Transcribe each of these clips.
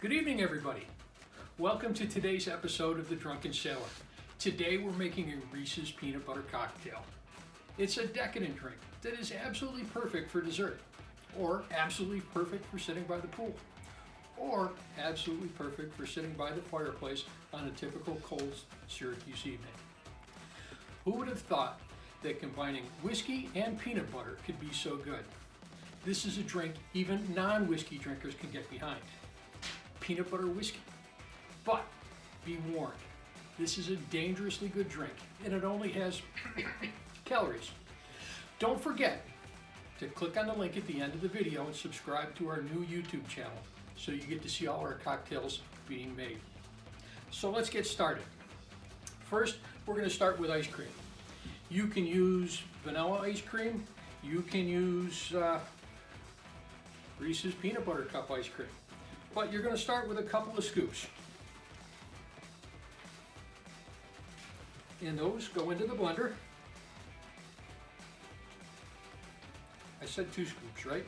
Good evening, everybody. Welcome to today's episode of The Drunken Sailor. Today we're making a Reese's peanut butter cocktail. It's a decadent drink that is absolutely perfect for dessert, or absolutely perfect for sitting by the pool, or absolutely perfect for sitting by the fireplace on a typical cold Syracuse evening. Who would have thought that combining whiskey and peanut butter could be so good? This is a drink even non-whiskey drinkers can get behind. Peanut butter whiskey. But be warned, this is a dangerously good drink and it only has calories. Don't forget to click on the link at the end of the video and subscribe to our new YouTube channel so you get to see all our cocktails being made. So let's get started. First, we're going to start with ice cream. You can use vanilla ice cream. You can use Reese's peanut butter cup ice cream. But you're going to start with a couple of scoops. And those go into the blender. I said 2 scoops, right?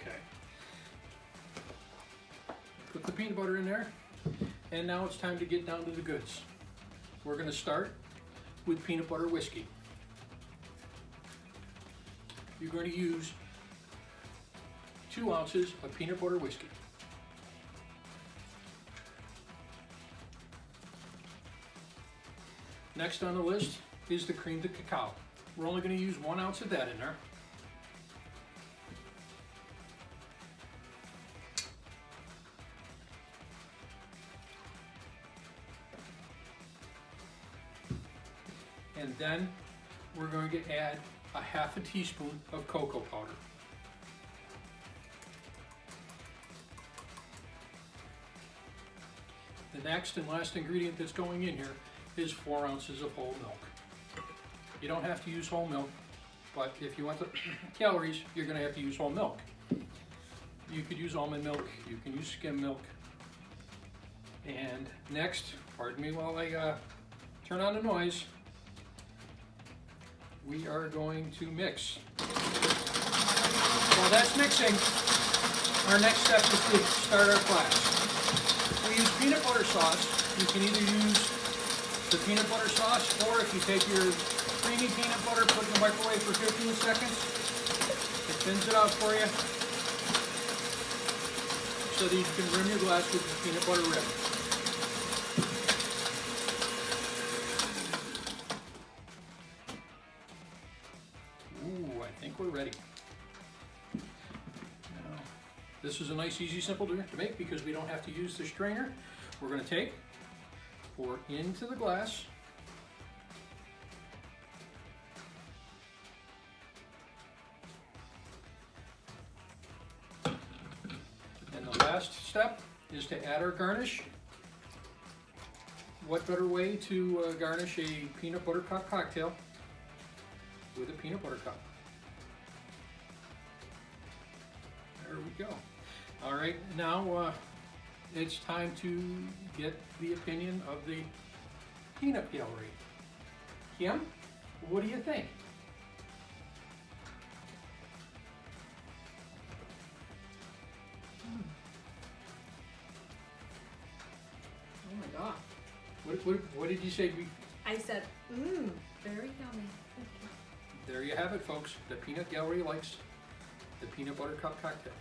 Okay. Put the peanut butter in there. And now it's time to get down to the goods. We're going to start with peanut butter whiskey. You're going to use 2 ounces of peanut butter whiskey. Next on the list is the cream de cacao. We're only going to use 1 ounce of that in there. And then we're going to add a half a teaspoon of cocoa powder. The next and last ingredient that's going in here is 4 ounces of whole milk. You don't have to use whole milk, but if you want the calories, you're going to have to use whole milk. You could use almond milk, you can use skim milk. And next, pardon me while I turn on the noise, we are going to mix. While that's mixing, our next step is to start our class. We use peanut butter sauce. You can either use the peanut butter sauce, or if you take your creamy peanut butter, put it in the microwave for 15 seconds, it thins it out for you so that you can rim your glass with the peanut butter rim. Ooh, I think we're ready. Now, this is a nice, easy, simple drink to make because we don't have to use the strainer. We're going to pour into the glass. And the last step is to add our garnish. What better way to garnish a peanut butter cup cocktail with a peanut butter cup? There we go. All right, now it's time to get the opinion of the peanut gallery. Kim, what do you think? Oh my God. What did you say? I said, very yummy. There you have it, folks. The peanut gallery likes the peanut butter cup cocktail.